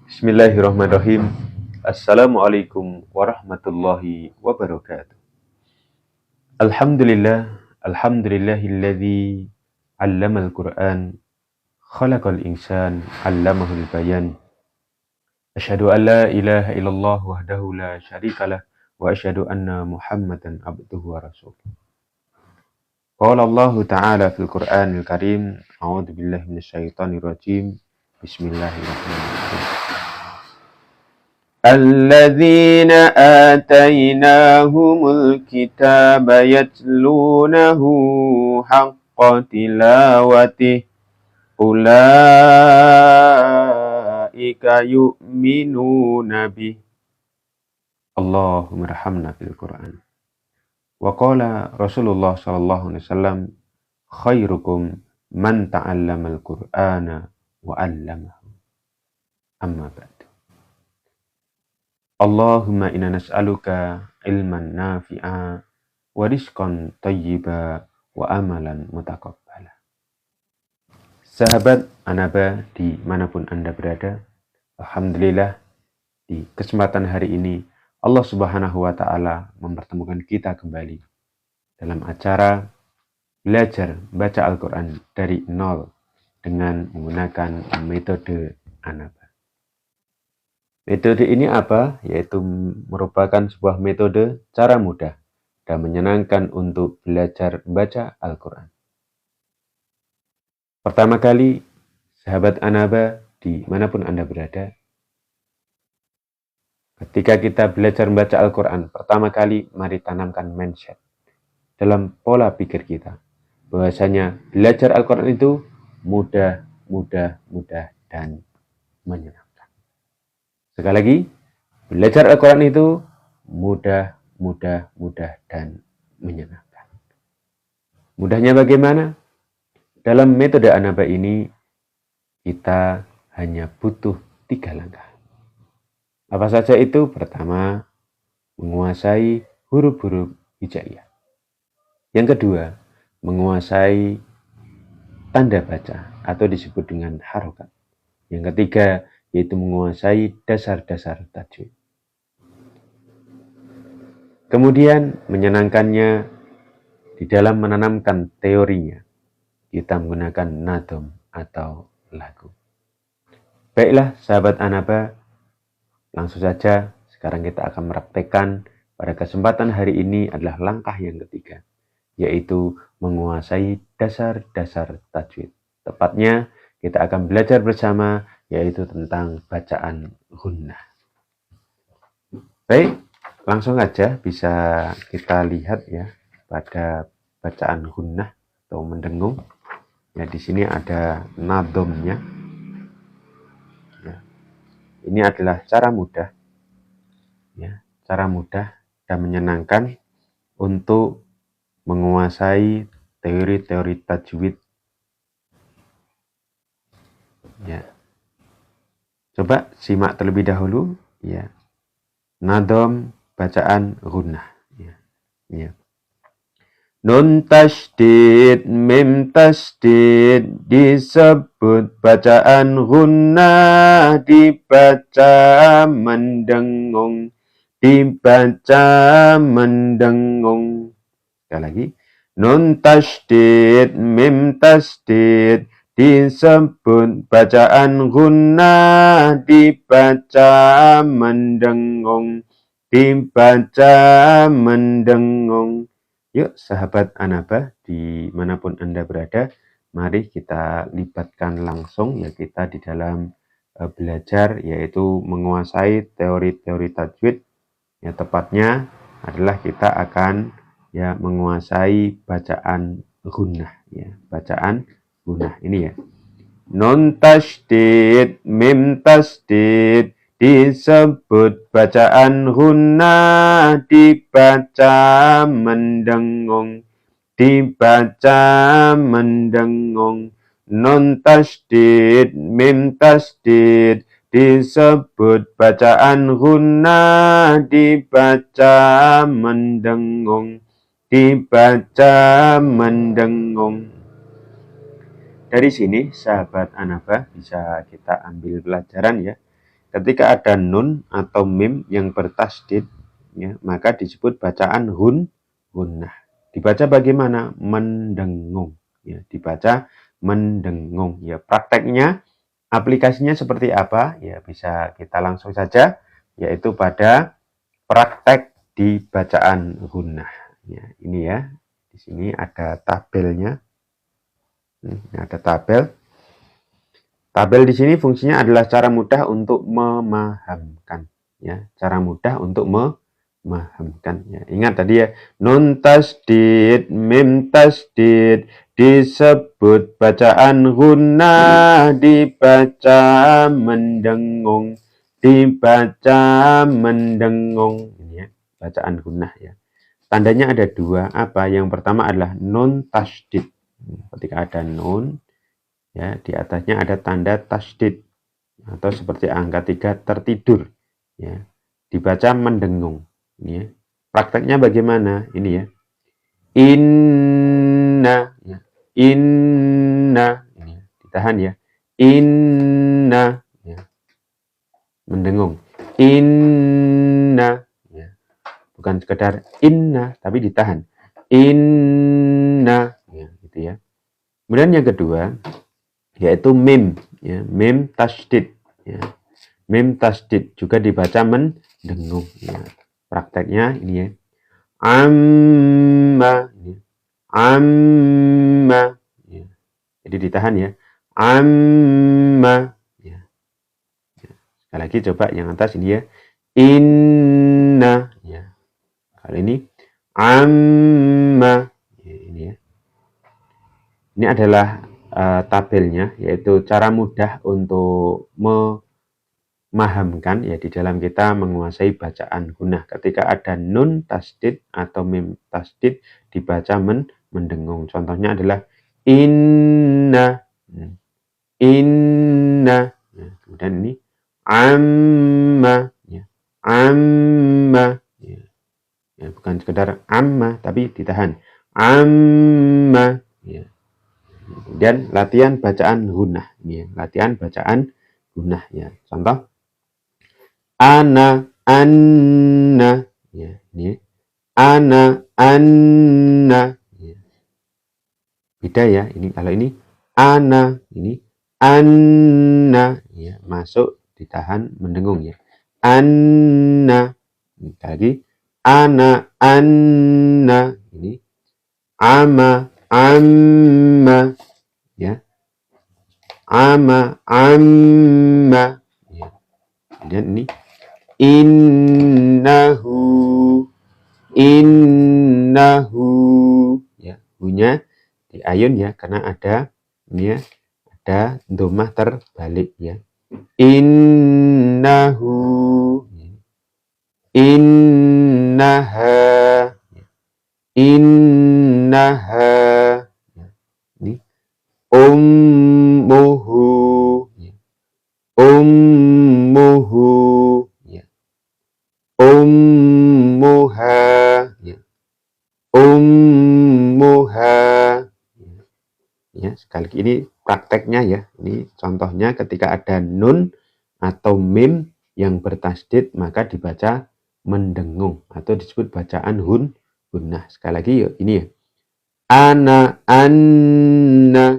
Bismillahirrahmanirrahim. Assalamualaikum warahmatullahi wabarakatuh. Alhamdulillahilladzi 'allamal Qur'an, khalaqal insan, 'allamahul bayan. Asyhadu an la ilaha illallah wahdahu la syarikalah wa asyhadu anna Muhammadan abduhu wa rasuluh. Qala Allah Ta'ala fil Qur'anil Karim, a'udzu billahi minasyaitonir rajim. Bismillahirrahmanirrahim. الذين آتيناهم الكتاب يتلونه حق تلاوته أولئك يؤمنون به اللهم ارحمنا في القرآن وقال رسول الله صلى الله عليه وسلم خيركم من تعلم القرآن وعلمه أما بعد Allahumma inna nas'aluka ilman nafi'a wa rizqan thayyiba wa amalan mutaqabbala. Sahabat Anaba dimanapun Anda berada, Alhamdulillah di kesempatan hari ini Allah Subhanahu wa Ta'ala mempertemukan kita kembali dalam acara belajar baca Al-Quran dari nol dengan menggunakan metode Anaba. Metode ini apa? Yaitu merupakan sebuah metode cara mudah dan menyenangkan untuk belajar membaca Al-Quran. Pertama kali, sahabat Anaba, dimanapun Anda berada, ketika kita belajar membaca Al-Quran, pertama kali mari tanamkan mindset dalam pola pikir kita, bahwasanya belajar Al-Quran itu mudah, dan menyenangkan. Sekali lagi, belajar Al-Quran itu mudah, dan menyenangkan. Mudahnya bagaimana? Dalam metode Anaba ini, kita hanya butuh 3 langkah. Apa saja itu? Pertama, menguasai huruf-huruf hijaiyah. Yang kedua, menguasai tanda baca atau disebut dengan harokat. Yang ketiga, yaitu menguasai dasar-dasar tajwid. Kemudian menyenangkannya di dalam menanamkan teorinya, kita menggunakan nadom atau lagu. Baiklah sahabat Anaba, langsung saja sekarang kita akan mempraktekkan pada kesempatan hari ini adalah langkah yang ketiga, yaitu menguasai dasar-dasar tajwid. Tepatnya kita akan belajar bersama yaitu tentang bacaan gunnah. Baik, langsung aja bisa kita lihat ya pada bacaan gunnah atau mendengung. Ya, di sini ada nadomnya. Ya. Ini adalah cara mudah, ya, cara mudah dan menyenangkan untuk menguasai teori-teori tajwid. Ya. Coba simak terlebih dahulu, ya. Nadom bacaan gunnah, ya. Ya. Nun tasydid, mim tasydid disebut bacaan gunnah, dibaca mendengung, Sekali lagi. Nun tasydid, mim tasydid disebut bacaan gunnah, dibaca mendengung, Yuk sahabat Anaba, dimanapun Anda berada, mari kita libatkan langsung ya kita di dalam belajar, yaitu menguasai teori-teori tajwid. Ya, tepatnya adalah kita akan ya menguasai bacaan gunnah, ya, bacaan gunnah ini ya. Nun tasydid, mim tasydid disebut bacaan gunnah, dibaca mendengung, Nun tasydid, mim tasydid disebut bacaan gunnah, dibaca mendengung, Dari sini sahabat Anaba bisa kita ambil pelajaran ya. ketika ada nun atau mim yang bertasdid, ya, maka disebut bacaan hunnah. Dibaca bagaimana? Mendengung. Ya, dibaca mendengung. Ya, prakteknya, aplikasinya seperti apa? Ya, bisa kita langsung saja, yaitu pada praktek di bacaan hunnah. Ya, ini ya. Di sini ada tabelnya. Ini ada tabel. Tabel di sini fungsinya adalah cara mudah untuk memahamkan, ya, cara mudah untuk memahamkan. Ya. Ingat tadi ya, nun tasdid, mim tasdid, disebut bacaan gunnah, dibaca mendengung, dibaca mendengung. Ini ya, bacaan gunnah ya. Tandanya ada dua. Apa? Yang pertama adalah nun tasdid. Ketika ada nun, ya, di atasnya ada tanda tasdid atau seperti angka 3 tertidur, ya, dibaca mendengung. Ini ya. Prakteknya bagaimana? Ini ya. Inna, ya. Inna, ini ya. Ditahan ya. Inna, ya. Mendengung. Inna, ya. Bukan sekedar inna, tapi ditahan. Inna, ya, gitu ya. Kemudian yang kedua, yaitu mim, ya, mim tasdid, ya. Mim tasdid juga dibaca mendengung, ya. Prakteknya ini ya. Amma, ya. Amma, ya. Jadi ditahan ya. Amma, ya. Ya. Sekali lagi coba yang atas ini ya. Inna, ya. Kali ini amma, ya, ini ya. Ini adalah tabelnya, yaitu cara mudah untuk memahamkan, ya, di dalam kita menguasai bacaan gunnah. Ketika ada nun tasdid atau mim tasdid dibaca mendengung. Contohnya adalah inna, inna. Ya, kemudian ini amma, ya, amma, ya. Ya, bukan sekedar amma, tapi ditahan. Amma, ya. Kemudian latihan bacaan gunnah, ya, latihan bacaan gunnah, ya. Contoh ana, anna, ya, ini ana, anna, ya. Beda ya, ini kalau ini ana, ini anna, ya, masuk ditahan mendengung ya. Anna, ini lagi ana, anna, ini ama, amma, ya, ama, amma, ya. Kemudian ini innahu, innahu, ya, hunya diayun ya, karena ada ini ya, ada dhammah terbalik ya. Innahu, innaha, innaha, ini ummuhu, ummuhu, ya, ummuha, ya, ummuha, ya. Sekali lagi ini prakteknya ya, ini contohnya ketika ada nun atau mim yang bertasdid maka dibaca mendengung atau disebut bacaan gunnah. Sekali lagi yuk, ini ya. Ana, anna,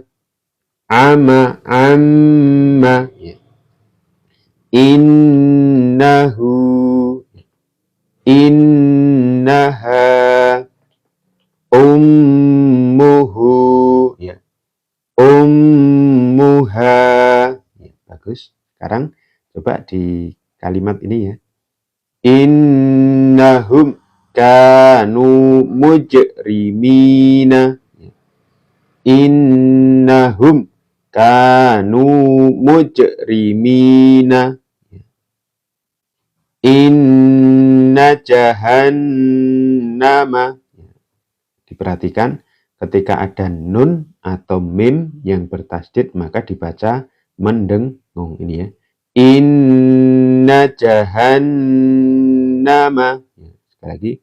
ama, amma, ya. Innahu, innaha, ummuhu, ya, ummuha, ya. Bagus. Sekarang coba di kalimat ini ya. Innahum kanu mujrimina. Innahum kanu mujrimina. Inna jahannama. Diperhatikan ketika ada nun atau mim yang bertasdid maka dibaca mendengung, ini ya. Inna jahannama. Sekali lagi.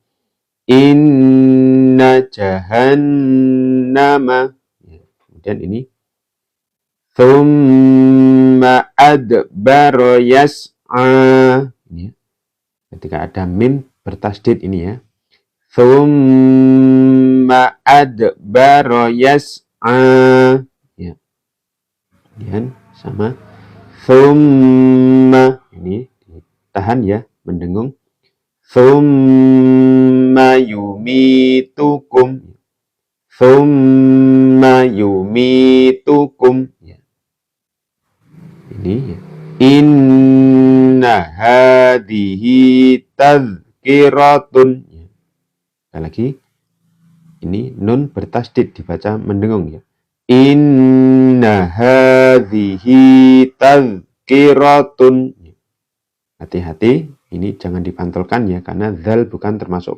Inna jahannama. Kemudian ini. Thumma adbaro yas'a. Ini ya. Ketika ada mim bertasdid ini ya. Thumma adbara yas'a. Ya. Kemudian sama thumma, ini tahan ya, mendengung. Thumma yumitukum. Thumma yumitukum. Ya. Ini ya. Inna hadhihi tadhkiratun. Ya. Sekali lagi. Ini nun bertasdid dibaca mendengung ya. Inna hadhihi tadhkiratun. Hati-hati, ini jangan dipantulkan ya, karena dzal bukan termasuk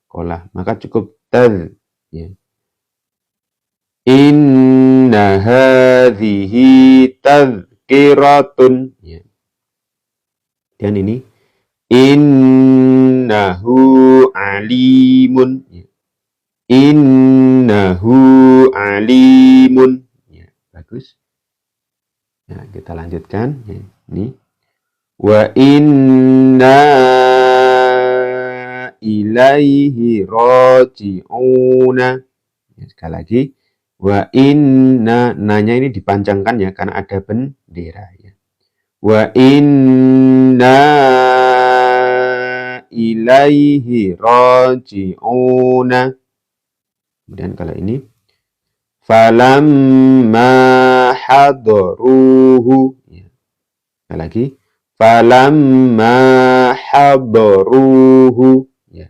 qolah, maka cukup tadh ya. Inna hadhihi tadhkiratun ya. Dan ini innahu alimun ya. Innahu alimun ya, bagus ya. Kita lanjutkan ya. Ini wa inna ilaihi raji'una ya. Sekali lagi wa inna, nanya ini dipanjangkan ya karena ada bendera ya. Wa inna ilaihi raji'una. Kemudian kalau ini falamma hadaruhu ya. Sekali lagi falamma hadaruhu ya.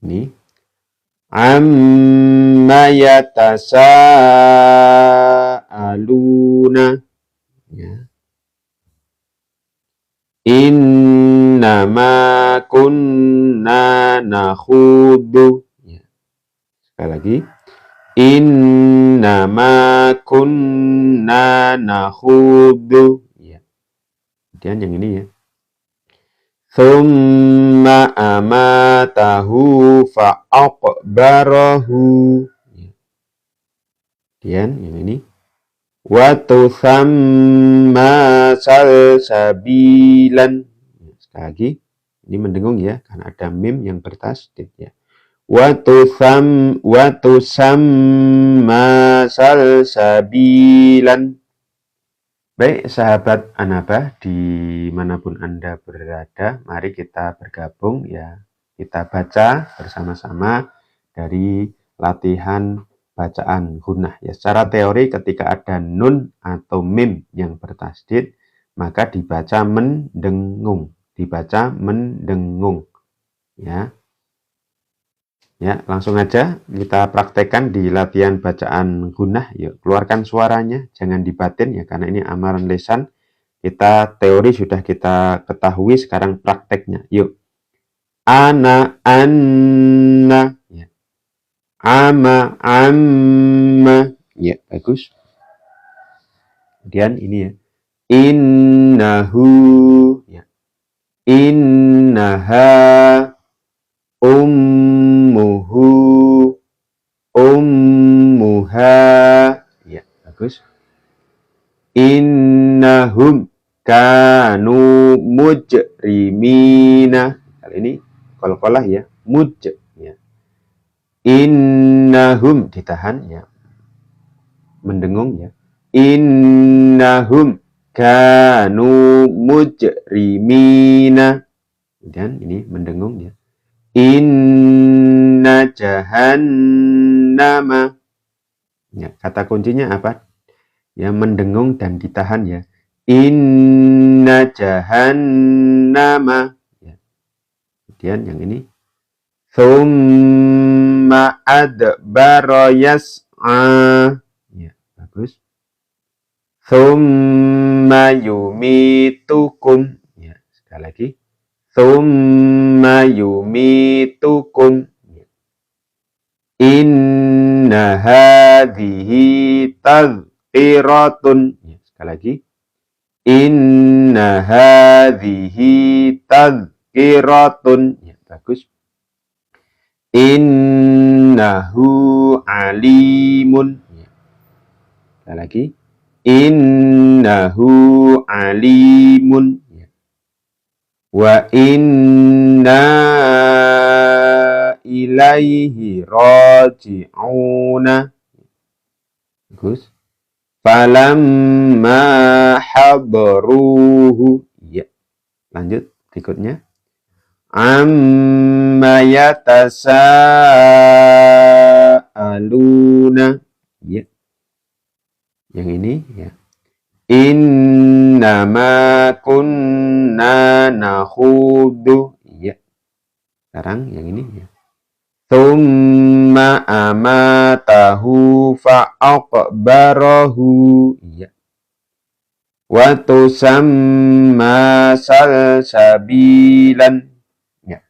Ini amma yatasaaluna ya. Innama kunna nakhudu. Sekali lagi, innama kunna nakhudu ya. Kemudian yang ini ya. Thumma amatahu fa'aqbarahu ya. Kemudian yang ini. Wa tusamma salsabilan. Sekali lagi, ini mendengung ya, karena ada mim yang bertasdid ya. Watu samma salsabilan. Baik sahabat Anabah dimanapun Anda berada, mari kita bergabung ya. Kita baca bersama-sama dari latihan bacaan gunnah ya. Secara teori ketika ada nun atau mim yang bertasdid, maka dibaca mendengung, ya. Ya, langsung aja kita praktekkan di latihan bacaan gunnah. Yuk, keluarkan suaranya, jangan dibatin ya, karena ini amaran lisan. Kita teori sudah kita ketahui, sekarang prakteknya. Yuk. Ana, anna. Ya. Ama, amma. Ya, bagus. Kemudian ini ya. Innahu. Ya. Innaha. Ummuha ya, bagus. Innahum kanu mujrimina. Kali ini qalqalah ya, ya. Innahum ditahan ya, mendengung ya. Innahum kanu mujrimina. Dan ini mendengung ya. Inna jahannama. Ya, kata kuncinya apa? Ya, mendengung dan ditahan ya. Inna jahannama. Ya. Kemudian yang ini. Thumma adbara yas'a. Ya, bagus. Thumma yumitukum. Ya, sekali lagi. Thumma yumitukum. Inna hadhihi tadhkiratun. Sekali lagi. Inna hadhihi tadhkiratun. Ya, bagus. Innahu alimun. Sekali lagi. Innahu alimun. Wa inna ilaihi raji'una. Bagus. Falamma habruhu. Ya. Lanjut berikutnya. Amma yatasaaluna. Ya. Yang ini ya. Innama kunna nakhudu. Ya. Sekarang yang ini ya. Thumma amatahu fa'aqbarahu. Ya. Wa tusamma salsabilan. Ya.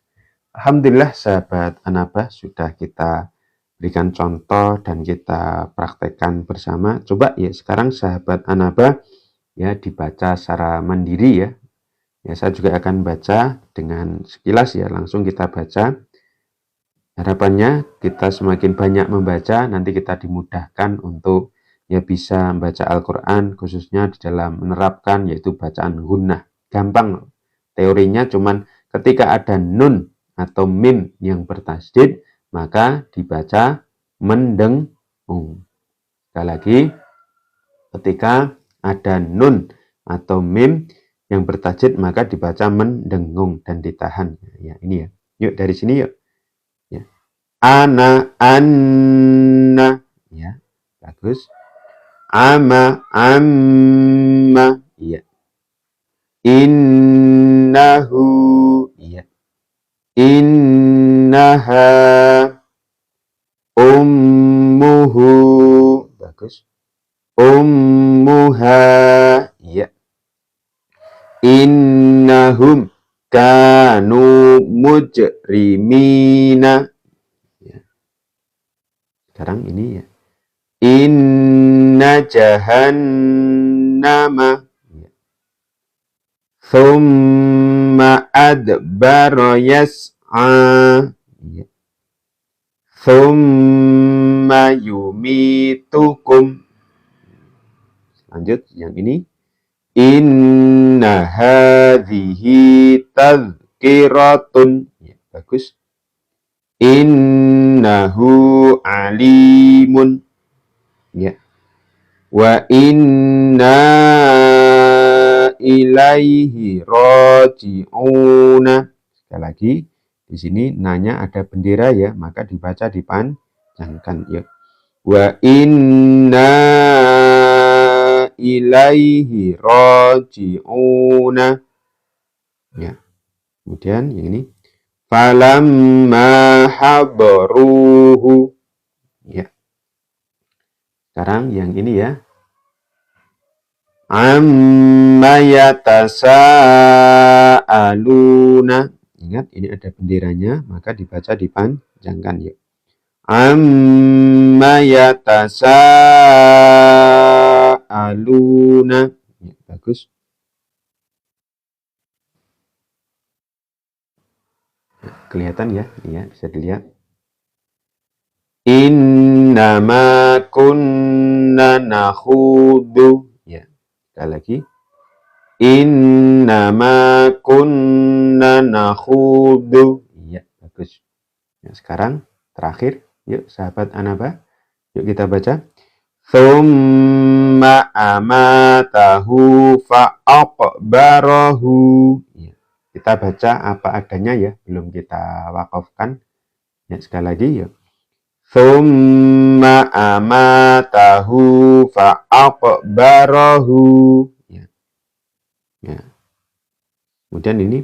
Alhamdulillah sahabat Anaba sudah kita berikan contoh dan kita praktekkan bersama. Coba ya sekarang sahabat Anaba ya dibaca secara mandiri ya. Ya saya juga akan baca dengan sekilas ya, langsung kita baca. Harapannya kita semakin banyak membaca, nanti kita dimudahkan untuk ya bisa membaca Al-Quran, khususnya di dalam menerapkan yaitu bacaan gunnah. Gampang, teorinya cuman ketika ada nun atau mim yang bertasdid, maka dibaca mendengung. Sekali lagi, ketika ada nun atau mim yang bertasdid, maka dibaca mendengung dan ditahan. Ya, ini ya. Yuk dari sini yuk. Ya. Ana, anna. Ya, bagus. Ama, amma. Iya. Innahu. Iya. Innaha. Ummuhu. Bagus. Ummuha. Iya. Innahum kanu mujrimina. Ya. Sekarang ini ya. Inna jahannama. Ya. Thumma adbara yas'a. Ya. Thumma yumitukum. Lanjut yang ini. Inna hadhihi tadhkiratun. Ya, bagus. Innahu alimun. Ya. Wa inna ilaihi raji'una. Sekali lagi, di sini nanya ada bendera ya, maka dibaca dipanjangkan ya. Wa inna ilaihi raji'una. Ya. Kemudian yang ini falamma habruhu. Ya. Sekarang yang ini ya. Amma yatasaaluna. Ingat ini ada benderanya, maka dibaca dipanjangkan ya. Amma yatasaaluna. Ya, bagus. Kelihatan ya, iya bisa dilihat. Innama kunna nakhudu. Ya, sekali lagi. Innama kunna nakhudu. Iya, bagus. Ya, sekarang terakhir, yuk sahabat Anaba, yuk kita baca. Thumma amatahu fa'aqbarahu. Ya, kita baca apa adanya ya, belum kita wakafkan. Ya, sekali lagi yuk. Thumma amatahu fa'aqbarahu. Ya. Ya. Kemudian ini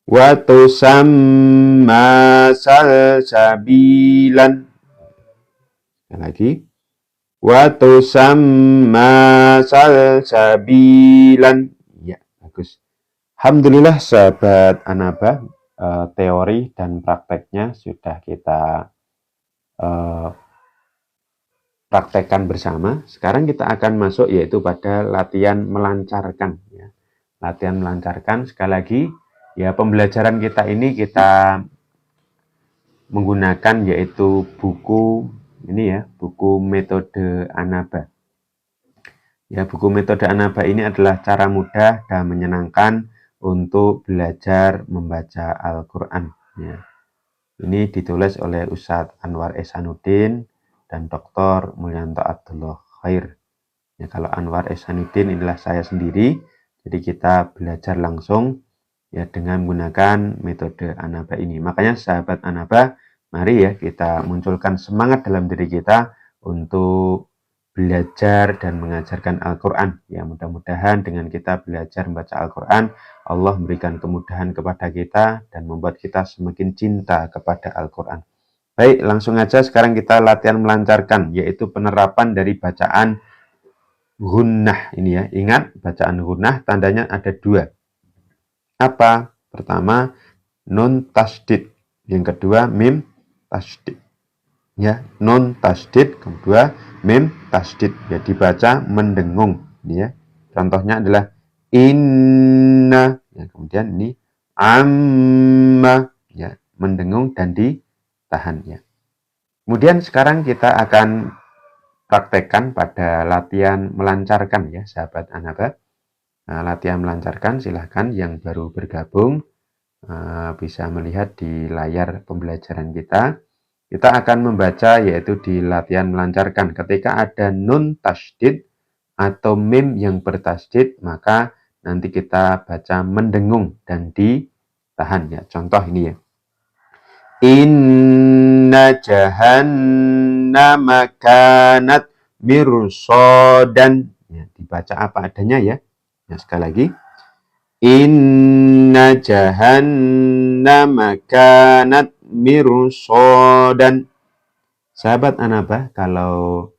wa tusamma salsabilan. Sekali lagi. Wa tusamma salsabilan. Ya, bagus. Alhamdulillah sahabat Anaba, teori dan prakteknya sudah kita praktekkan bersama. Sekarang kita akan masuk yaitu pada latihan melancarkan ya. Latihan melancarkan sekali lagi ya, pembelajaran kita ini kita menggunakan yaitu buku ini ya, buku metode Anaba. Ya, buku metode Anaba ini adalah cara mudah dan menyenangkan untuk belajar membaca Al-Quran. Ya. Ini ditulis oleh Ustadz Anwar Ehsanuddin dan Dr. Mulyanto Abdullah Khair. Ya, kalau Anwar Ehsanuddin inilah saya sendiri, jadi kita belajar langsung ya dengan menggunakan metode Anaba ini. Makanya sahabat Anaba, mari ya kita munculkan semangat dalam diri kita untuk belajar dan mengajarkan Al-Quran. Ya, mudah-mudahan dengan kita belajar membaca Al-Quran, Allah memberikan kemudahan kepada kita dan membuat kita semakin cinta kepada Al-Quran. Baik, langsung aja sekarang kita latihan melancarkan, yaitu penerapan dari bacaan gunnah ini ya. Ingat, bacaan gunnah tandanya ada dua. Apa? Pertama, nun tasdid. Yang kedua, mim tasdid. Ya, nun tasdid, kedua mim tasdid. Ya, dibaca mendengung. Ya, contohnya adalah inna. Ya, kemudian ini amma. Ya, mendengung dan ditahan. Ya. Kemudian sekarang kita akan praktekkan pada latihan melancarkan ya, sahabat Anaba. Nah, latihan melancarkan, silahkan yang baru bergabung bisa melihat di layar pembelajaran kita. Kita akan membaca yaitu di latihan melancarkan. Ketika ada nun tasdid atau mim yang bertasdid, maka nanti kita baca mendengung dan ditahan ya. Contoh ini ya. Inna jahannama kanat mirsodan. Ya, dibaca apa adanya ya. Ya, sekali lagi. Inna jahannama kanat mirsodan. Sahabat Anaba, kalau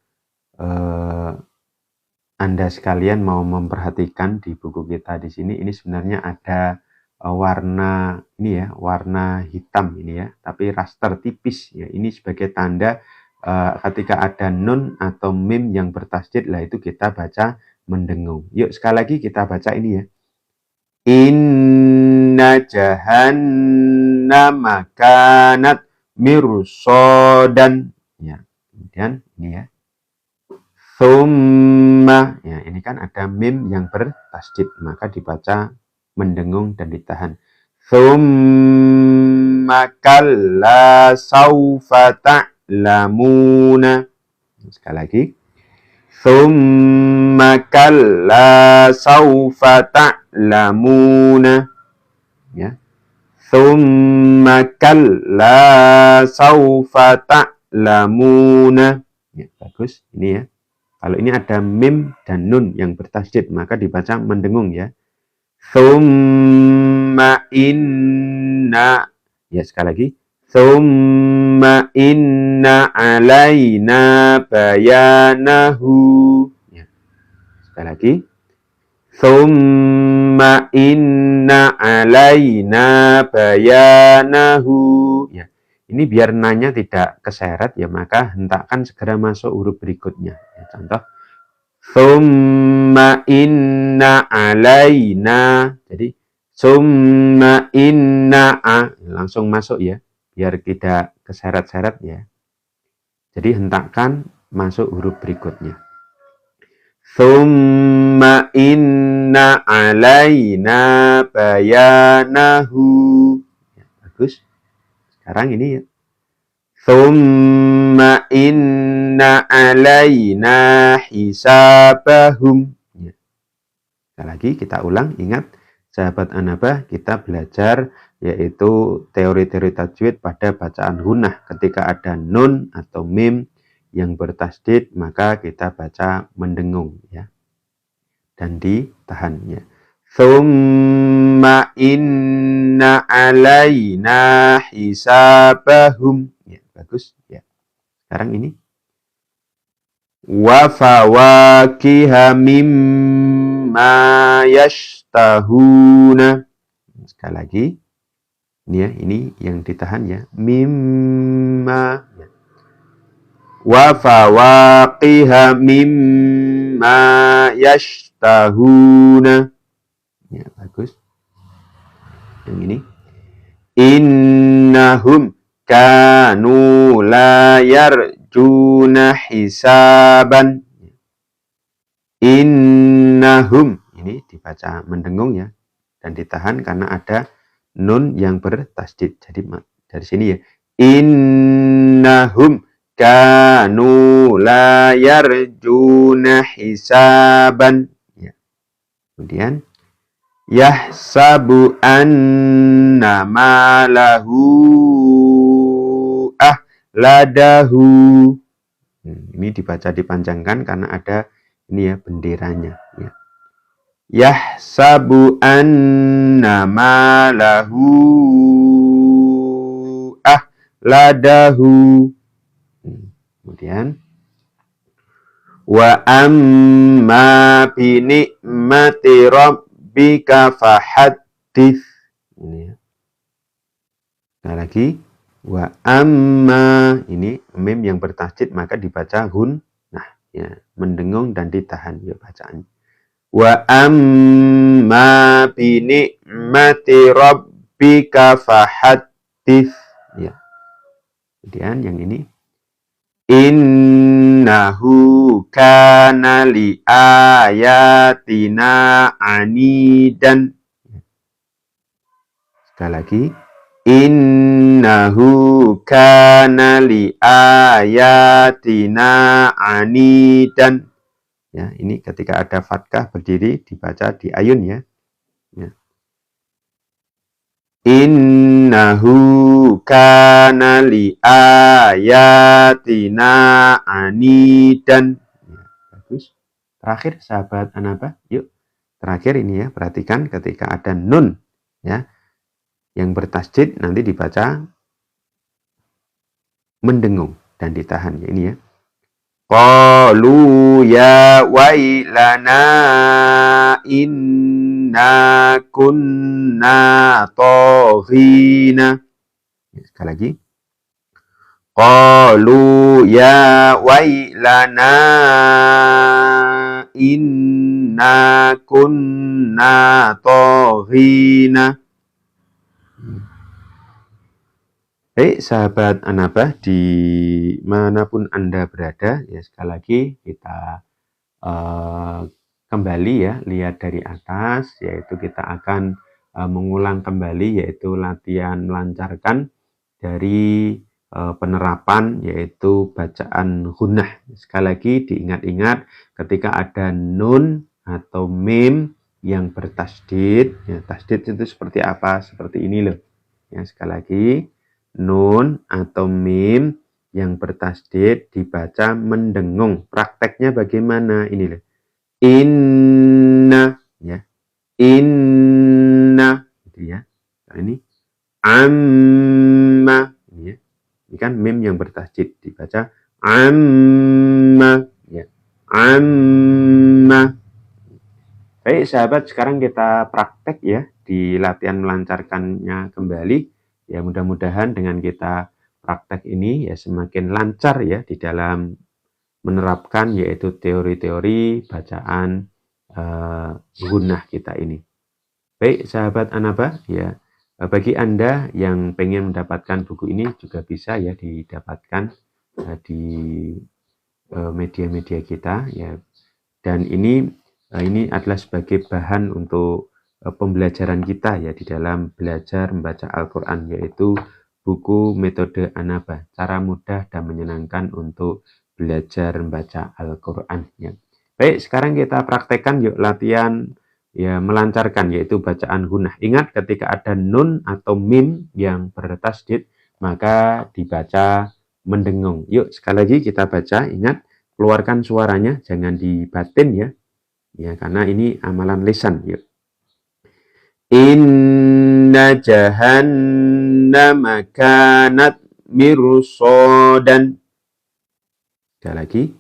Anda sekalian mau memperhatikan di buku kita di sini, ini sebenarnya ada warna ini ya, warna hitam ini ya, tapi raster tipis ya. Ini sebagai tanda ketika ada nun atau mim yang bertasdid, lah itu kita baca mendengung. Yuk sekali lagi kita baca ini ya. Inna jahannama kanat mirsodan. Ya, kemudian ini ya. Thumma. Ya, ini kan ada mim yang bertasdid, maka dibaca mendengung dan ditahan. Thumma kalla saufa ta'lamuna. Sekali lagi. Thumma kalla saufa ta'lamuna. Ya. Thumma kalla saufa ta'lamuna. Ya, bagus. Ini ya. Kalau ini ada mim dan nun yang bertasdid, maka dibaca mendengung ya. Thumma inna. Ya, sekali lagi. Thumma inna alaina bayanahu. Ya. Sekali lagi. Thumma inna alaina bayanahu. Ya. Ini biar nanya tidak keseret ya, maka hentakkan segera masuk huruf berikutnya. Ya, contoh. Thumma inna alaina. Jadi summa inna langsung masuk ya, biar tidak keseret-seret ya. Jadi hentakkan masuk huruf berikutnya. Thumma inna alaina bayanahu. Ya, bagus. Sekarang ini ya. Thumma inna alaina hisabahum. Ya. Sekali lagi kita ulang, ingat sahabat Anaba, kita belajar yaitu teori-teori tajwid pada bacaan gunnah. Ketika ada nun atau mim yang bertasdid, maka kita baca mendengung ya. Dan ditahannya. Thumma inna alaina hisabahum. Ya, bagus ya. Sekarang ini. Wa fawakiha mimma yashtahuna. Sekali lagi. Ini ya, ini yang ditahan ya. Mimma. Ya. Wa fawakiha mimma yashtahuna. Ya, bagus. Yang ini. Innahum kanu la yarjuna hisaban. Innahum. Ini dibaca mendengung ya. dan ditahan karena ada nun yang bertasdid. Jadi dari sini ya, innahum kanu la yarjuna hisaban. Ya. Kemudian yahsabu anna malahu ahladahu. Ini dibaca dipanjangkan karena ada ini ya benderanya. Ya. Yahsabu anna malahu ahladahu. Kemudian wa amma bi ni'mati rabbika fahaddits. Ini ya. Sekali lagi, wa amma, ini mim yang bertasdid maka dibaca gunnah ya, mendengung dan ditahan ya bacaannya. Wa amma bi ni'mati rabbika fahaddits ya. Kemudian yang ini innahu kana li ayatina anidan. Sekali lagi, innahu kana li ayatina anidan. Ya, ini ketika ada fathah berdiri dibaca di ayun ya. Ya. Innahu kana li ayatina anidan. Ya, bagus. Terakhir sahabat Anaba, yuk. Terakhir ini ya, perhatikan ketika ada nun ya yang bertasdid nanti dibaca mendengung dan ditahan ya, ini ya. Qalu ya wailana inna kunna taghina. Sekali lagi. Qalu ya wailana inna kunna taghina. Baik sahabat Anabah dimanapun Anda berada, ya sekali lagi kita kembali ya, lihat dari atas, yaitu kita akan mengulang kembali yaitu latihan melancarkan dari penerapan yaitu bacaan gunnah. Sekali lagi diingat-ingat ketika ada nun atau mim yang bertasdid, ya tasdid itu seperti apa? Seperti ini loh. Ya sekali lagi, nun atau mim yang bertasdid dibaca mendengung. Prakteknya bagaimana? Ini loh. Inna ya. Inna gitu ya. Nah, ini amma ini ya. Ini kan mim yang bertasdid dibaca amma ya. Amma. Baik sahabat, sekarang kita praktek ya di latihan melancarkannya kembali. Ya mudah-mudahan dengan kita praktek ini ya semakin lancar ya di dalam menerapkan yaitu teori-teori bacaan gunnah kita ini. Baik sahabat Anaba ya, bagi Anda yang pengen mendapatkan buku ini juga bisa ya didapatkan di media-media kita ya. Dan ini adalah sebagai bahan untuk pembelajaran kita ya di dalam belajar membaca Al-Quran, yaitu buku metode Anaba, cara mudah dan menyenangkan untuk belajar membaca Al-Quran ya. Baik, sekarang kita praktekkan yuk latihan ya melancarkan yaitu bacaan gunnah. Ingat ketika ada nun atau mim yang bertasdid maka dibaca mendengung. Yuk sekali lagi kita baca, ingat keluarkan suaranya, jangan dibatin ya. Ya, karena ini amalan lisan. Yuk. Inna jahannama kanat mirsodan. Sekali lagi.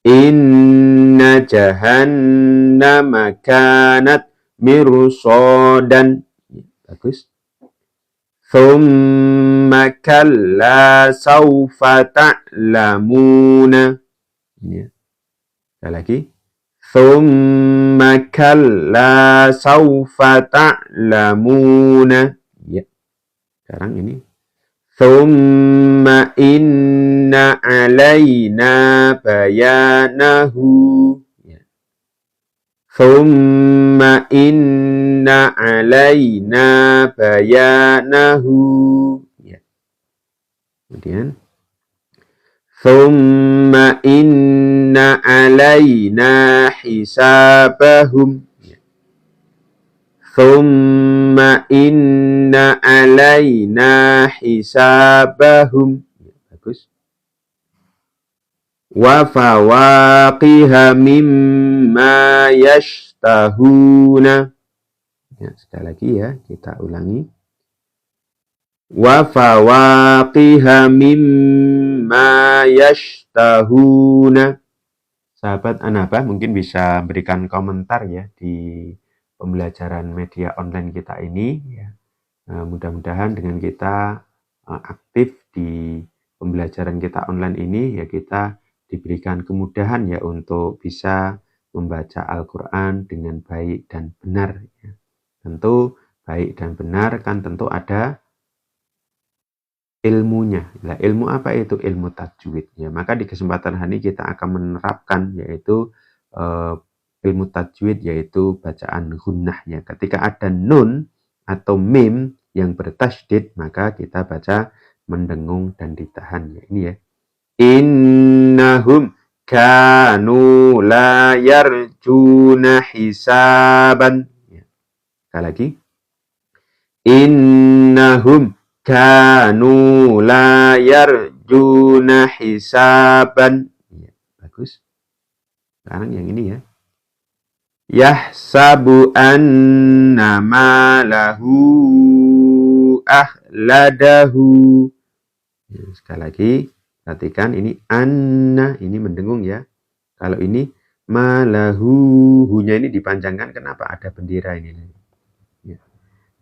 Inna jahannama kanat mirsodan. Bagus. Thumma kalla sawfa ta'lamuna. Ya. Sekali lagi. Thumma kalla sawfa ta'lamuna. Ya. Sekarang ini. Thumma inna alayna bayanahu. Ya. Thumma inna inna alaina bayanahu. Ya. Kemudian thumma inna alaina hisabahum. Ya. Thumma inna alaina hisabahum. Ya, bagus. Wa fawaqiha mimma yashtahuna. Ya, sekali lagi ya, kita ulangi. Wa fawaqiha mimma yashtahuna. Sahabat Anabah mungkin bisa berikan komentar ya di pembelajaran media online kita ini ya. Mudah-mudahan dengan kita aktif di pembelajaran kita online ini ya, kita diberikan kemudahan ya untuk bisa membaca Al-Quran dengan baik dan benar ya. Tentu baik dan benar kan tentu ada ilmunya. Nah, ilmu apa itu? Ilmu tajwid ya. Maka di kesempatan hari ini kita akan menerapkan yaitu ilmu tajwid, yaitu bacaan gunnah ya. Ketika ada nun atau mim yang bertasydid, maka kita baca mendengung dan ditahan ya. Ini ya. Innahum kanu la yarjuna hisaban. Ya. Sekali lagi. Innahum kanu la yarjuna hisaban. Ya, bagus. Sekarang yang ini ya. Yahsabu anna malahu ahladahu. Ya, sekali lagi. Perhatikan ini anna, ini mendengung ya. Kalau ini malahu, hunya ini dipanjangkan. Kenapa? Ada bendera ini. Ya.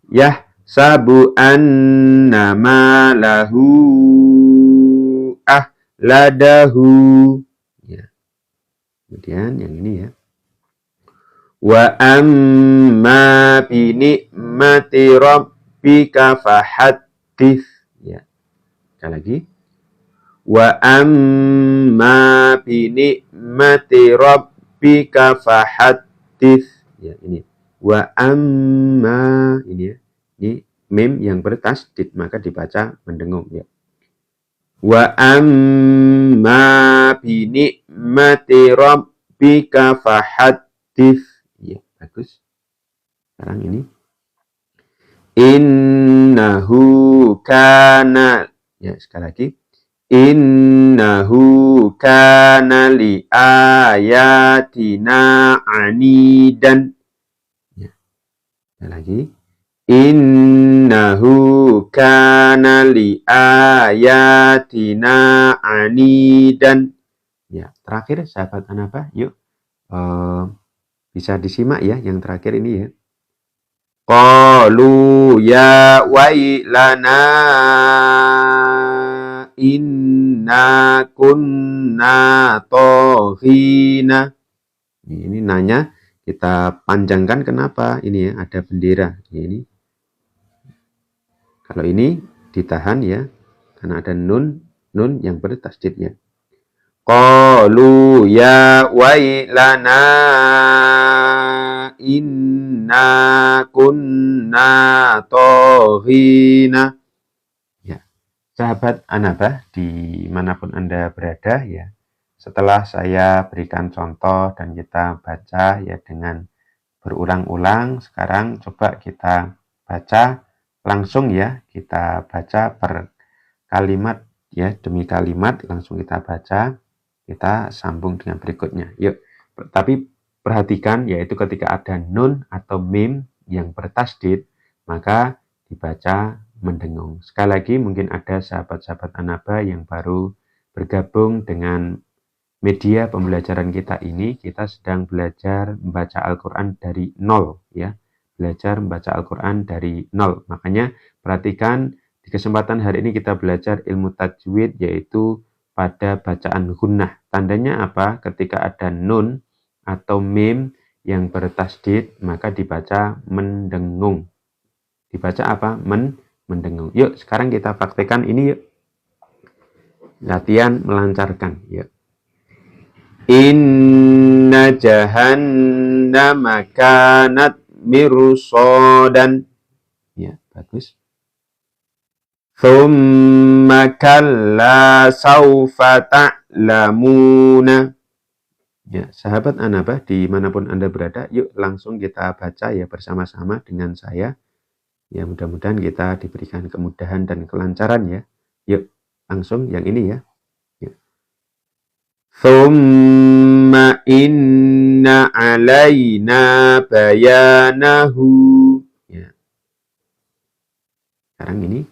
Yahsabu anna malahu ahladahu. Ya. Kemudian yang ini ya. Wa amma bi ni'mati rabbika fahaddits. Ya. Sekali lagi. Wa amma bi ni'mati rabbika fahaddits. Ya, ini. Wa amma, ini ya. Ini mim yang bertasydid maka dibaca mendengung ya. Wa amma bi ni'mati rabbika fahaddits. Ya, bagus. Sekarang ini. Innahu kana. Ya, sekali lagi. Innahu kana li ayatina anidan. Ya. Sekali lagi. Innahu kana li ayatina anidan. Ya, terakhir sahabat Anabah, yuk. Bisa disimak ya yang terakhir ini ya. Qalu ya wailana inna kunna tohina. Ini nanya, kita panjangkan kenapa? Ini ya, ada bendera. Ini. Kalau ini ditahan ya, karena ada nun yang bertasydid ya. Qalu ya wailana inna kunna tohina. Ya, sahabat Anabah dimanapun Anda berada ya, setelah saya berikan contoh dan kita baca ya dengan berulang-ulang, sekarang coba kita baca langsung ya, kita baca per kalimat ya, demi kalimat langsung kita baca, kita sambung dengan berikutnya. Yuk, tapi perhatikan yaitu ketika ada nun atau mim yang bertasydid, maka dibaca mendengung. Sekali lagi, mungkin ada sahabat-sahabat Anabah yang baru bergabung dengan media pembelajaran kita ini. Kita sedang belajar membaca Al-Quran dari nol ya. Belajar membaca Al-Quran dari nol. Makanya perhatikan di kesempatan hari ini kita belajar ilmu tajwid yaitu pada bacaan gunnah. Tandanya apa? Ketika ada nun atau mim yang bertasydid maka dibaca mendengung. Dibaca apa? Mendengung. Yuk sekarang kita praktekkan ini yuk. Latihan melancarkan. Yuk. Inna jahannama kanat mirsadan. Ya, bagus. Thumma kalla saufa ta'lamuna. Ya, sahabat Anabah dimanapun Anda berada, yuk langsung kita baca ya bersama-sama dengan saya. Ya, mudah-mudahan kita diberikan kemudahan dan kelancaran ya. Yuk, langsung yang ini ya. Thumma inna alaina bayanahu. Ya. Sekarang ini.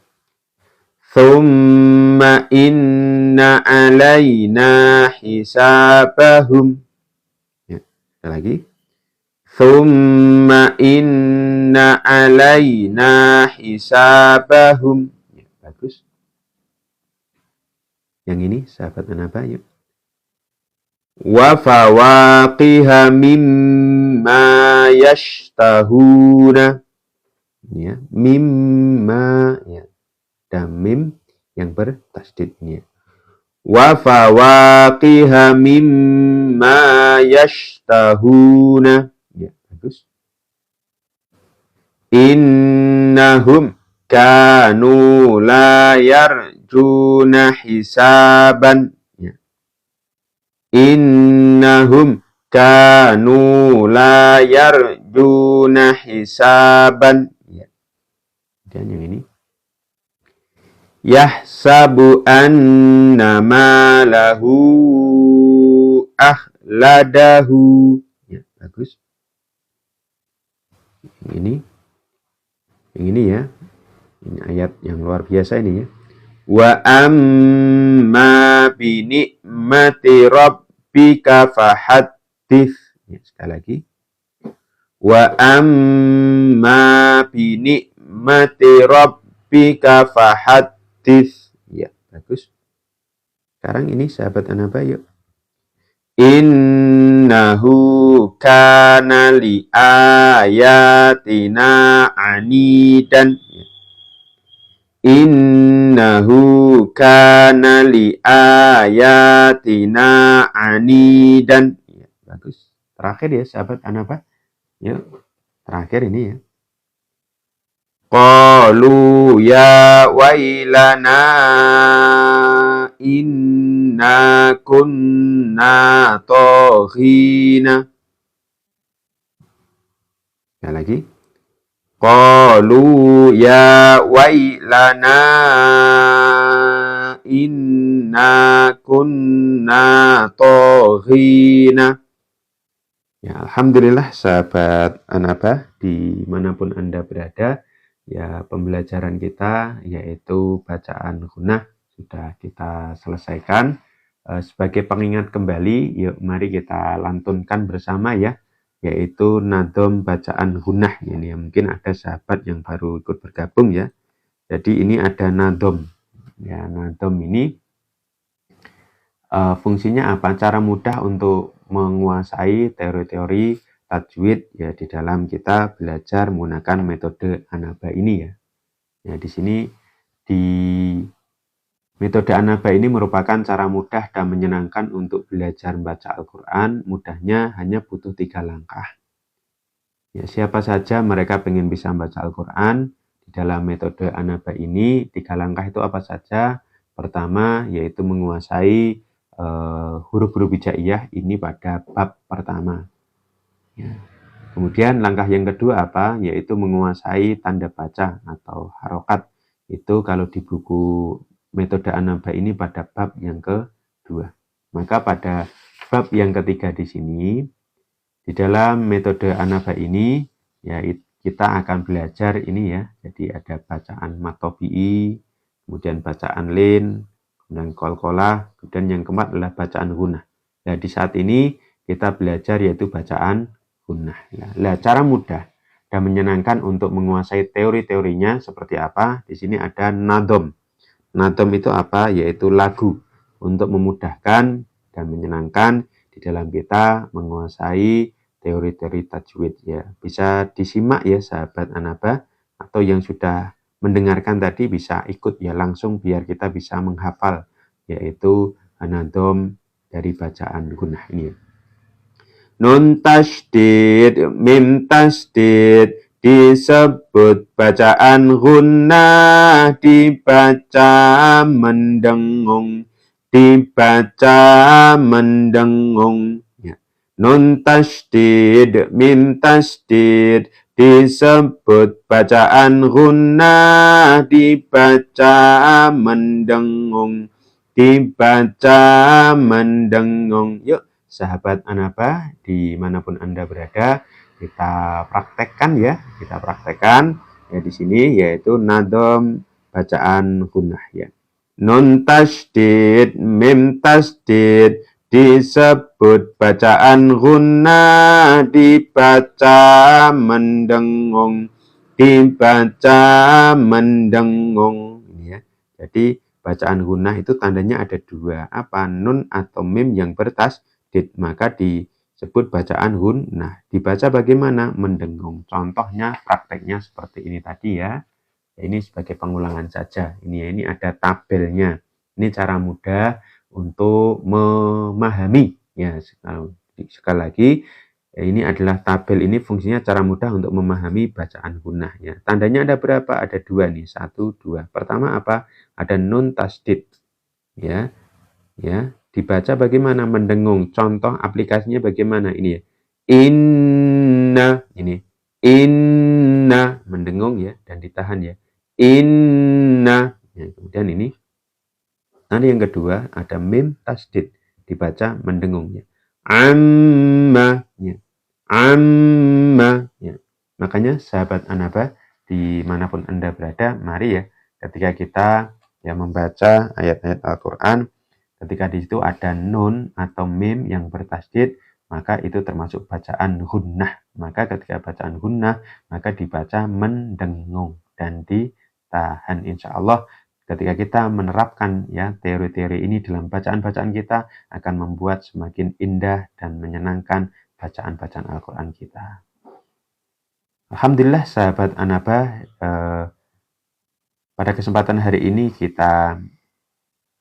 Thumma inna alaina hisabahum. Ya, sekali lagi. Thumma inna alaina hisabahum. Ya, bagus. Yang ini sahabat Anabah yuk. Wa fawaqiha mimma yashtahuna. Ya, mimma ya. Dan mim yang bertasdid ini. Wa fawaqiha mimma yashtahuna. Ya, bagus. Innahum kanu la yarjuna hisaban. Ya. Innahum kanu la yarjuna hisaban. Ya. Dan yang ini. Yahsabu anna malahu akhladahu. Ya, bagus. Yang ini ya. Ini ayat yang luar biasa ini ya. Wa amma bi ni'mati rabbika fahaddits. Ya, sekali lagi. Wa amma bi ni'mati rabbika fahaddits. Ya, bagus. Sekarang ini sahabat Anabah yuk. Innahu kana li ayatina anidan. Innahu kana li ayatina anidan. Ya, bagus. Terakhir ya sahabat Anabah. Yuk, terakhir ini ya. Qalu ya wailana inna kunna toghina. Ya lagi. Qalu ya wailana inna kunna toghina. Ya, alhamdulillah sahabat Anabah dimanapun Anda berada. Ya, pembelajaran kita yaitu bacaan gunah sudah kita selesaikan. Sebagai pengingat kembali, yuk mari kita lantunkan bersama ya, yaitu nadom bacaan gunah. Ini mungkin ada sahabat yang baru ikut bergabung ya. Jadi ini ada nadom. Ya, nadom ini fungsinya apa? Cara mudah untuk menguasai teori-teori tajwid ya di dalam kita belajar menggunakan metode Anabah ini ya. Ya, di sini di metode Anabah ini merupakan cara mudah dan menyenangkan untuk belajar membaca Al-Quran. Mudahnya hanya butuh 3 langkah. Ya, siapa saja mereka ingin bisa membaca Al-Quran di dalam metode Anabah ini, 3 langkah itu apa saja? Pertama yaitu menguasai huruf-huruf hijaiyah ini pada bab pertama. Ya. Kemudian langkah yang kedua apa? Yaitu menguasai tanda baca atau harokat. Itu kalau di buku metode Anabah ini pada bab yang kedua. Maka pada bab yang ketiga di sini, di dalam metode Anabah ini, ya kita akan belajar ini ya. Jadi ada bacaan matobi'i, kemudian bacaan lin, kemudian kolkolah, kemudian yang keempat adalah bacaan gunah. Nah, di saat ini kita belajar yaitu bacaan gunah. Nah, cara mudah dan menyenangkan untuk menguasai teori-teorinya seperti apa? Di sini ada nadom. Nadom itu apa? Yaitu lagu untuk memudahkan dan menyenangkan di dalam kita menguasai teori-teori tajwid ya. Bisa disimak ya sahabat Anabah, atau yang sudah mendengarkan tadi bisa ikut ya langsung biar kita bisa menghafal yaitu nadom dari bacaan gunah ini. Nun tasydid, mim tasydid, disebut bacaan gunnah, dibaca mendengung, dibaca mendengung. Ya. Nun tasydid, mim tasydid, disebut bacaan gunnah, dibaca mendengung, dibaca mendengung. Yuk, sahabat Anaba, dimanapun Anda berada, kita praktekkan ya, ya di sini, yaitu nadom bacaan gunnah ya. Nun tasydid, mim tasydid, disebut bacaan gunnah, dibaca mendengung, dibaca mendengung. Ini ya. Jadi bacaan gunnah itu tandanya ada dua, apa? Nun atau mim yang bertasydid, maka disebut bacaan gunnah. Dibaca bagaimana? Mendengung. Contohnya, prakteknya seperti ini tadi ya. Ini sebagai pengulangan saja. Ini ada tabelnya. Ini cara mudah untuk memahami. Ya, sekali lagi, ini adalah tabel. Ini fungsinya cara mudah untuk memahami bacaan gunnahnya. Tandanya ada berapa? Ada dua nih. 1, 2. Pertama apa? Ada nun tasydid. Ya, ya. Dibaca bagaimana? Mendengung. Contoh aplikasinya bagaimana? Ini ya. Inna. Ini. Inna. Mendengung ya. Dan ditahan ya. Inna. Ya, kemudian ini. Nanti yang kedua ada mim tasydid, dibaca mendengung ya. Amma ya. Amma ya. Makanya sahabat Anaba, dimanapun Anda berada, mari ya, ketika kita ya membaca ayat-ayat Al-Quran, ketika di situ ada nun atau mim yang bertasydid, maka itu termasuk bacaan gunnah. Maka ketika bacaan gunnah, maka dibaca mendengung dan ditahan. Insya Allah ketika kita menerapkan ya teori-teori ini dalam bacaan-bacaan kita, akan membuat semakin indah dan menyenangkan bacaan-bacaan Al-Quran kita. Alhamdulillah sahabat Anaba, pada kesempatan hari ini kita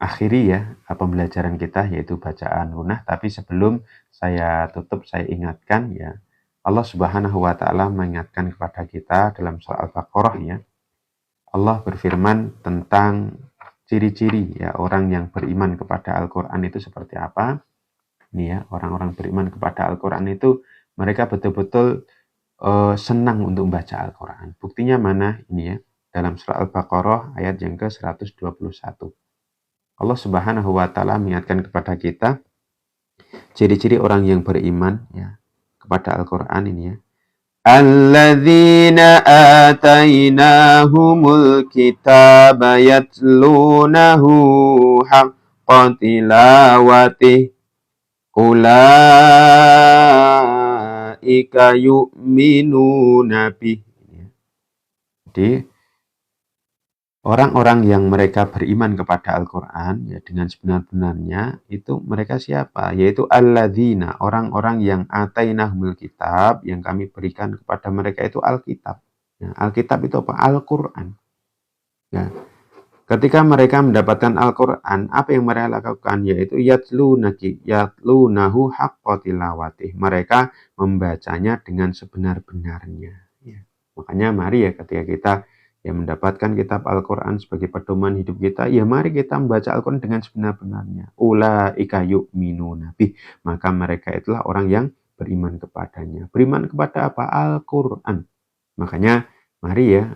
akhiri ya pembelajaran kita, yaitu bacaan gunnah. Tapi sebelum saya tutup, saya ingatkan ya, Allah Subhanahu wa Ta'ala mengingatkan kepada kita dalam surah Al-Baqarah ya. Allah berfirman tentang ciri-ciri ya orang yang beriman kepada Al-Quran itu seperti apa. Ini ya, orang-orang beriman kepada Al-Quran itu mereka betul-betul senang untuk membaca Al-Quran. Buktinya mana? Ini ya, dalam surah Al-Baqarah ayat yang ke-121. Allah Subhanahu wa Ta'ala mengingatkan kepada kita ciri-ciri orang yang beriman ya kepada Al-Quran ini ya. Alladzina atainahumul kitaba yatlunahu haqqa tilawatih ulaika yu'minuna bih. Jadi orang-orang yang mereka beriman kepada Al-Quran ya dengan sebenar-benarnya, itu mereka siapa? Yaitu alladzina, orang-orang yang atainahumul kitab, yang kami berikan kepada mereka itu Alkitab. Ya, Alkitab itu apa? Al-Quran. Ya. Ketika mereka mendapatkan Al-Quran, apa yang mereka lakukan? Yaitu yatlunahu haqqa tilawatih. Mereka membacanya dengan sebenar-benarnya. Ya. Makanya mari ya ketika kita yang mendapatkan kitab Al-Quran sebagai pedoman hidup kita, ya mari kita membaca Al-Quran dengan sebenar-benarnya. Ulaika yu'minuna bih. Maka mereka itulah orang yang beriman kepadanya. Beriman kepada apa? Al-Quran. Makanya mari ya,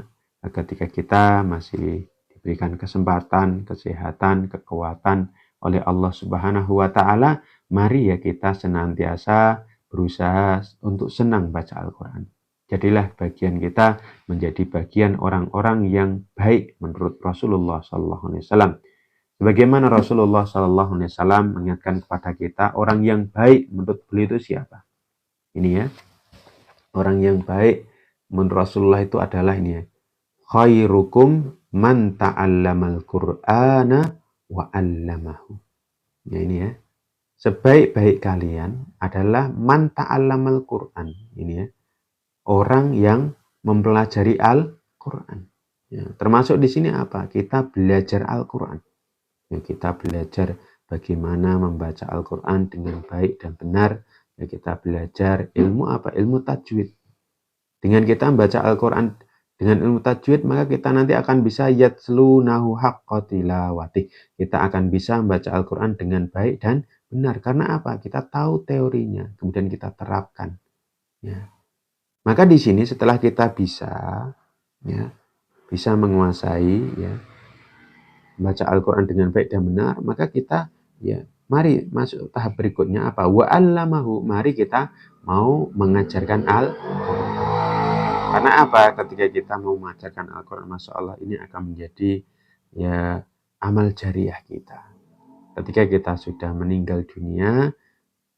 ketika kita masih diberikan kesempatan, kesehatan, kekuatan oleh Allah Subhanahu wa Ta'ala, mari ya kita senantiasa berusaha untuk senang baca Al-Quran. Jadilah bagian kita menjadi bagian orang-orang yang baik menurut Rasulullah SAW. Sebagaimana Rasulullah SAW mengingatkan kepada kita, orang yang baik menurut beliau itu siapa? Ini ya, orang yang baik menurut Rasulullah itu adalah ini ya, khairukum man ta'allamal qur'ana wa 'allamahu. Ya ini ya, sebaik-baik kalian adalah man ta'allamal Qur'an. Ini ya, orang yang mempelajari Al-Quran. Ya, termasuk di sini apa? Kita belajar Al-Quran. Ya, kita belajar bagaimana membaca Al-Quran dengan baik dan benar, Ya, kita belajar ilmu apa? Ilmu tajwid. Dengan kita membaca Al-Quran dengan ilmu tajwid, maka kita nanti akan bisa yatslunahu haqqa tilawati. Kita akan bisa membaca Al-Quran dengan baik dan benar. Karena apa? Kita tahu teorinya, kemudian kita terapkan. Ya. Maka di sini setelah kita ya, bisa menguasai ya, membaca Al-Quran dengan baik dan benar, maka kita ya mari masuk tahap berikutnya apa? Wa'allamahu, mari kita mau mengajarkan Al-Quran. Karena apa? Ketika kita mau mengajarkan Al-Quran, Masya Allah, ini akan menjadi ya amal jariah kita. Ketika kita sudah meninggal dunia,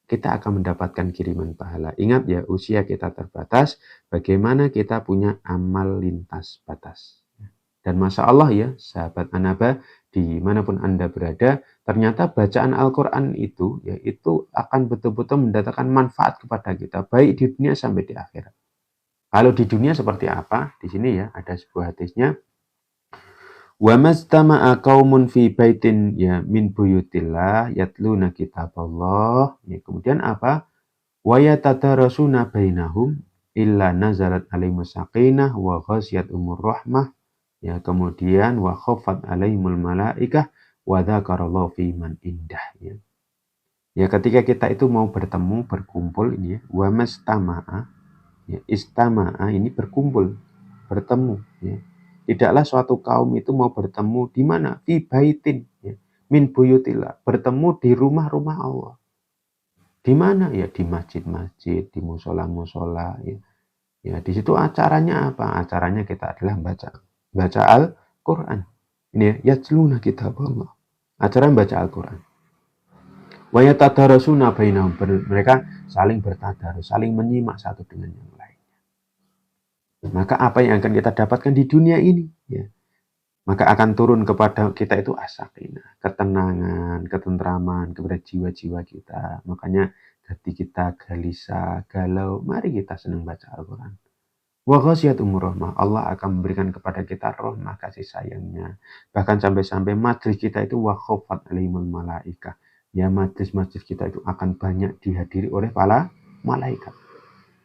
kita akan mendapatkan kiriman pahala. Ingat ya, usia kita terbatas, bagaimana kita punya amal lintas batas. Dan Masya Allah ya, sahabat Anaba, dimanapun Anda berada, ternyata bacaan Al-Quran itu, ya, itu akan betul-betul mendatangkan manfaat kepada kita, baik di dunia sampai di akhirat. Kalau di dunia seperti apa? Di sini ya, ada sebuah hadisnya. Wa mastama'a qaumun fi baitin ya min buyutillah yatluna kitaballah. Ya, kemudian apa? Wa yatadarasuna bainahum illa nazalat alaihimus sakinah wa ghasyiyatuhumur rahmah. Ya, kemudian wa khaffat alaihimul malaikah wa dzakarallahu fi man indah ya. Ya, ketika kita itu mau bertemu, berkumpul ini ya, wa mastama'a ya, istama'a ini berkumpul, bertemu ya. Tidaklah suatu kaum itu mau bertemu di mana? Fi baitin ya, min buyutillah, bertemu di rumah-rumah Allah. Di mana? Ya di masjid-masjid, di musola-musola ya. Ya, di situ acaranya apa? Acaranya kita adalah baca Al-Qur'an. Ini ya, yatluna kitab Allah. Acara baca Al-Qur'an. Wa yatadarasuna bainahum, mereka saling bertadarus, saling menyimak satu dengan yang lain. Maka apa yang akan kita dapatkan di dunia ini ya, maka akan turun kepada kita itu as-sakinah, ketenangan, ketentraman kepada jiwa-jiwa kita. Makanya hati kita gelisah, galau, mari kita senang baca Al-Quran. Wa ghasyiyatuhumur rahmah, Allah akan memberikan kepada kita rahmah kasih sayangnya. Bahkan sampai-sampai majlis kita itu wa khaffat alaihimul malaikah. Ya, majlis-majlis kita itu akan banyak dihadiri oleh para malaikat.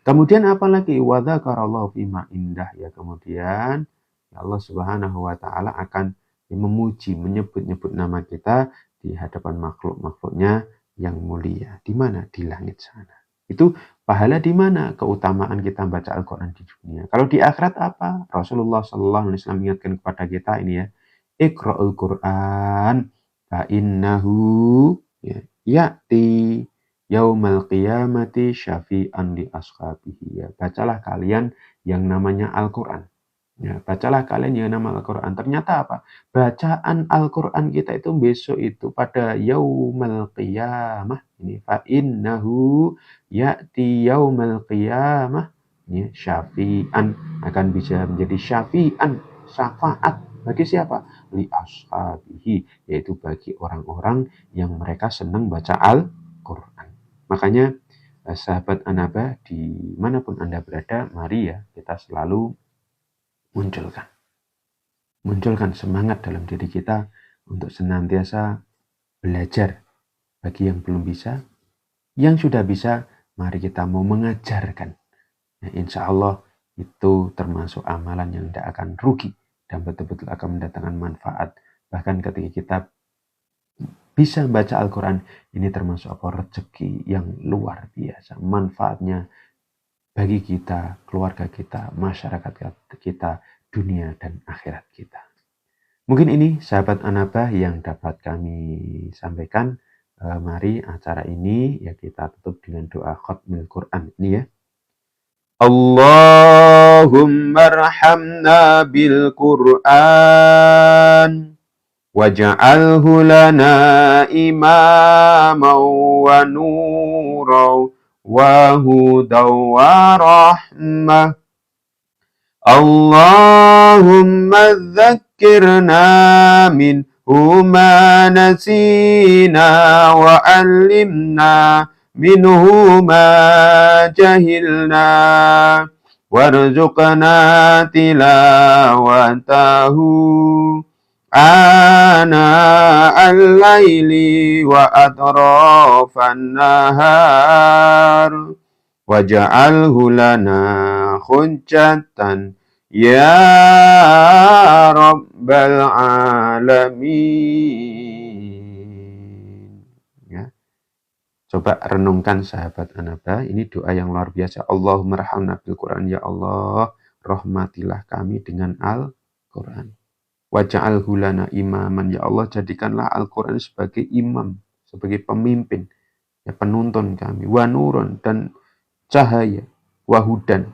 Kemudian apalagi wa dzakarallahu fima indah ya, kemudian Allah Subhanahu wa taala akan memuji, menyebut-nyebut nama kita di hadapan makhluk-makhluknya yang mulia. Di mana? Di langit sana. Itu pahala di mana? Keutamaan kita baca Al-Qur'an di dunia. Kalau di akhirat apa? Rasulullah sallallahu alaihi wasallam mengingatkan kepada kita ini ya. Iqra'ul Qur'an fa innahu ya'ti yaumal qiyamati syafi'an li ashabihi ya. Bacalah kalian yang namanya Al-Qur'an. Ya, bacalah kalian yang namanya Al-Qur'an. Ternyata apa? Bacaan Al-Qur'an kita itu besok itu pada yaumal qiyamah. Ini fa innahu ya'ti yaumal qiyamah ya, syafi'an, akan bisa menjadi syafi'an, syafaat bagi siapa? Li ashabihi, yaitu bagi orang-orang yang mereka senang baca Al-Qur'an. Makanya sahabat Anaba, dimanapun Anda berada, mari ya kita selalu munculkan semangat dalam diri kita untuk senantiasa belajar. Bagi yang belum bisa, yang sudah bisa, mari kita mau mengajarkan. Ya, insya Allah itu termasuk amalan yang tidak akan rugi dan betul-betul akan mendatangkan manfaat. Bahkan ketika kita bisa membaca Al-Quran, ini termasuk apa? Rezeki yang luar biasa. Manfaatnya bagi kita, keluarga kita, masyarakat kita, dunia dan akhirat kita. Mungkin ini sahabat Anaba yang dapat kami sampaikan. Mari acara ini ya kita tutup dengan doa khatmil Quran ini ya. Allahumma arhamna bil Quran waj'alhu lana imaman wa nuran wa hudan wa rahmah. Allahumma dzakkirna minhu ma nasina wa 'allimna minhu ma jahilna warzuqna tilawatahu آناء الليل وأطراف النهار واجعله لنا حجة يا رب العالمين. Ya. Coba renungkan sahabat Anaba, ini doa yang luar biasa. Allahumma rahamna bil Quran, ya Allah, rahmatilah kami dengan Al-Quran. Waja'alhu lana imaman, ya Allah, jadikanlah Al-Quran sebagai imam, sebagai pemimpin, ya, penuntun kami. Wa nurun, dan cahaya. Wahudan,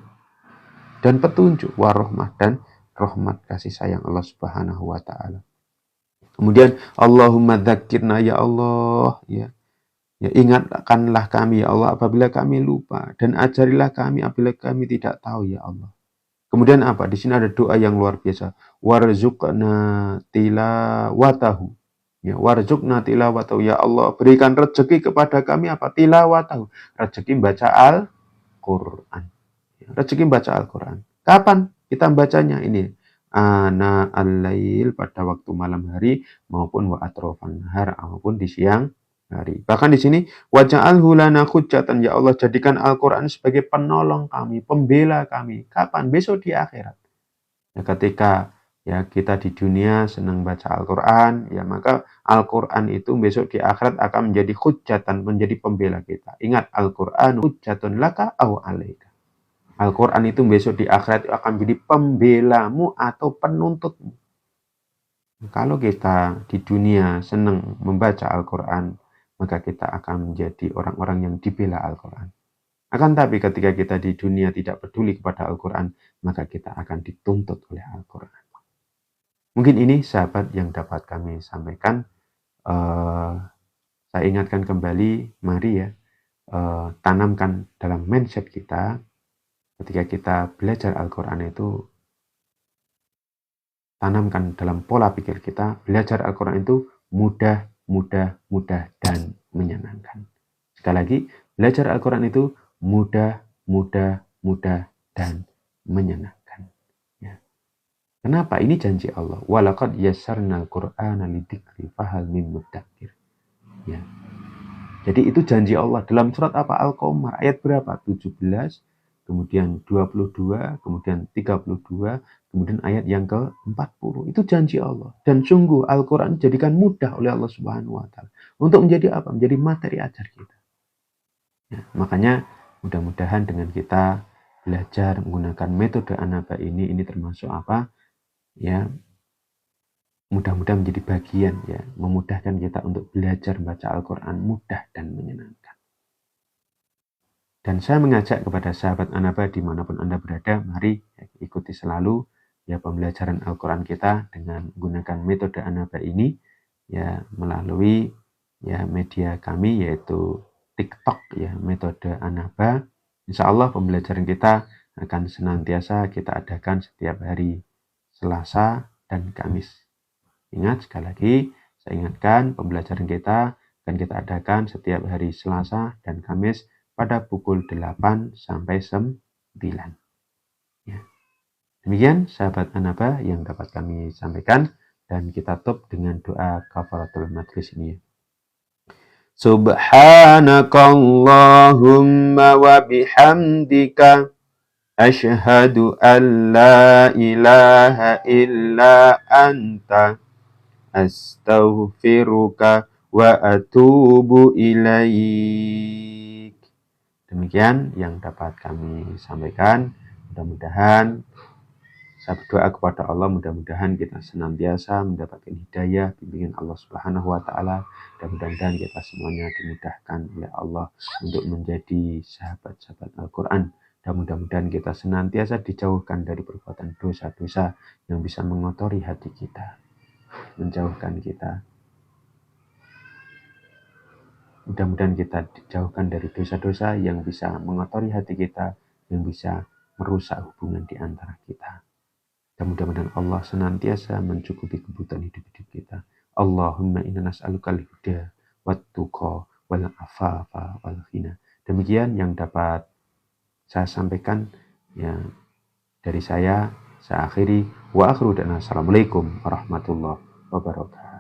dan petunjuk. Warahmah, dan rahmat kasih sayang Allah Subhanahu wa Ta'ala. Kemudian Allahumma dzakirna, ya Allah, ya ingatkanlah kami, ya Allah, apabila kami lupa, dan ajarilah kami apabila kami tidak tahu, ya Allah. Kemudian apa? Di sini ada doa yang luar biasa. Warzuqna tilawatahu. Ya, warzuqna tilawatahu. Ya Allah, berikan rezeki kepada kami apa? Tilawatahu. Rezeki baca Al-Quran. Ya, rezeki baca Al-Quran. Kapan kita bacanya? Ini ana al-lail, pada waktu malam hari, maupun wa atrofan nahar, maupun di siang hari. Bahkan di sini waja'alhu lana hujjatan, ya Allah, jadikan Al-Qur'an sebagai penolong kami, pembela kami. Kapan? Besok di akhirat. Ya, ketika ya kita di dunia senang baca Al-Qur'an, ya maka Al-Qur'an itu besok di akhirat akan menjadi hujjatan, menjadi pembela kita. Ingat, Al-Qur'an hujjatun laka aw alaika. Al-Qur'an itu besok di akhirat akan menjadi pembelamu atau penuntutmu. Kalau kita di dunia senang membaca Al-Qur'an, maka kita akan menjadi orang-orang yang dibela Al-Quran. Akan tapi ketika kita di dunia tidak peduli kepada Al-Quran, maka kita akan dituntut oleh Al-Quran. Mungkin ini sahabat yang dapat kami sampaikan. Saya ingatkan kembali, mari ya, tanamkan dalam mindset kita, ketika kita belajar Al-Quran itu, tanamkan dalam pola pikir kita, belajar Al-Quran itu mudah, dan menyenangkan. Sekali lagi, belajar Al-Quran itu mudah, dan menyenangkan. Ya. Kenapa? Ini janji Allah. Walaqad yassarnal Qur'ana lidzikri fahal min mudzakir. Ya. Jadi itu janji Allah dalam surat apa? Al-Qamar ayat berapa? 17, kemudian 22, kemudian 32, kemudian ayat yang ke-40. Itu janji Allah. Dan sungguh Al-Quran dijadikan mudah oleh Allah Subhanahu wa Ta'ala. Untuk menjadi apa? Menjadi materi ajar kita. Ya, makanya mudah-mudahan dengan kita belajar menggunakan metode Anaba ini termasuk apa? Ya, mudah-mudahan menjadi bagian, ya, memudahkan kita untuk belajar membaca Al-Quran mudah dan menyenangkan. Dan saya mengajak kepada sahabat Anaba dimanapun Anda berada, mari ya, ikuti selalu ya pembelajaran Al-Quran kita dengan menggunakan metode Anaba ini, ya, melalui ya media kami yaitu TikTok, ya, metode Anaba. Insya Allah pembelajaran kita akan senantiasa kita adakan setiap hari Selasa dan Kamis. Ingat, sekali lagi saya ingatkan, pembelajaran kita akan kita adakan setiap hari Selasa dan Kamis pada pukul 8 sampai 9. Ya. Demikian sahabat Anaba yang dapat kami sampaikan, dan kita tutup dengan doa kafaratul majlis ini. Subhanakallahumma wa bihamdika asyhadu an la ilaha illa anta astaghfiruka wa atubu ilaik. Demikian yang dapat kami sampaikan. Mudah-mudahan saya berdoa kepada Allah, mudah-mudahan kita senantiasa mendapatkan hidayah, bimbingan Allah Subhanahu wa Ta'ala, dan mudah-mudahan kita semuanya dimudahkan oleh Allah untuk menjadi sahabat-sahabat Al-Quran, dan mudah-mudahan kita senantiasa dijauhkan dari perbuatan dosa-dosa yang bisa mengotori hati kita, menjauhkan kita. Mudah-mudahan kita dijauhkan dari dosa-dosa yang bisa mengotori hati kita, yang bisa merusak hubungan di antara kita. Dan mudah-mudahan Allah senantiasa mencukupi kebutuhan hidup-hidup kita. Allahumma inna nas'alukal huda wat tuqa wal afafa wal ghina. Demikian yang dapat saya sampaikan, ya, dari saya akhiri wa akhiru dana. Assalamualaikum warahmatullahi wabarakatuh.